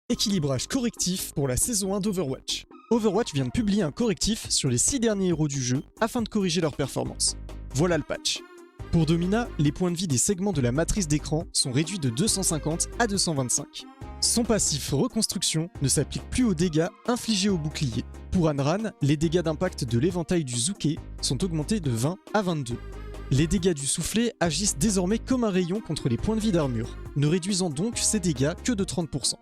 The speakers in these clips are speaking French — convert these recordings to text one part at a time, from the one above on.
Équilibrage correctif pour la saison 1 d'Overwatch. Overwatch vient de publier un correctif sur les 6 derniers héros du jeu afin de corriger leur performance. Voilà le patch. Pour Domina, les points de vie des segments de la matrice d'écran sont réduits de 250 à 225. Son passif Reconstruction ne s'applique plus aux dégâts infligés au bouclier. Pour Anran, les dégâts d'impact de l'éventail du Zouké sont augmentés de 20 à 22. Les dégâts du soufflet agissent désormais comme un rayon contre les points de vie d'armure, ne réduisant donc ces dégâts que de 30%.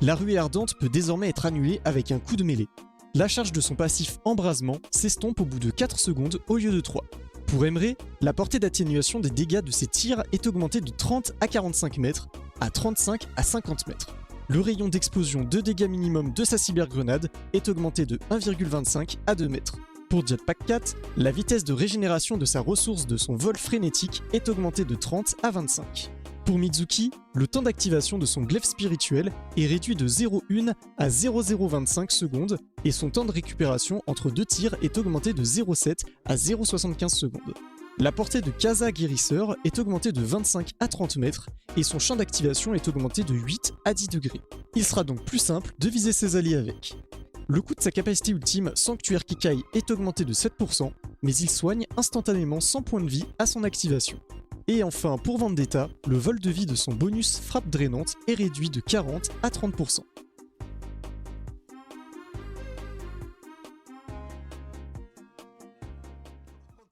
La ruée ardente peut désormais être annulée avec un coup de mêlée. La charge de son passif Embrasement s'estompe au bout de 4 secondes au lieu de 3. Pour Emre, la portée d'atténuation des dégâts de ses tirs est augmentée de 30 à 45 mètres à 35 à 50 mètres. Le rayon d'explosion de dégâts minimum de sa cybergrenade est augmenté de 1,25 à 2 mètres. Pour Jetpack 4, la vitesse de régénération de sa ressource de son vol frénétique est augmentée de 30 à 25. Pour Mizuki, le temps d'activation de son glaive spirituel est réduit de 0,1 à 0,025 secondes et son temps de récupération entre deux tirs est augmenté de 0,7 à 0,75 secondes. La portée de Kaza Guérisseur est augmentée de 25 à 30 mètres et son champ d'activation est augmenté de 8 à 10 degrés. Il sera donc plus simple de viser ses alliés avec. Le coût de sa capacité ultime Sanctuaire Kikai est augmenté de 7%, mais il soigne instantanément 100 points de vie à son activation. Et enfin, pour Vendetta, le vol de vie de son bonus Frappe Drainante est réduit de 40 à 30%.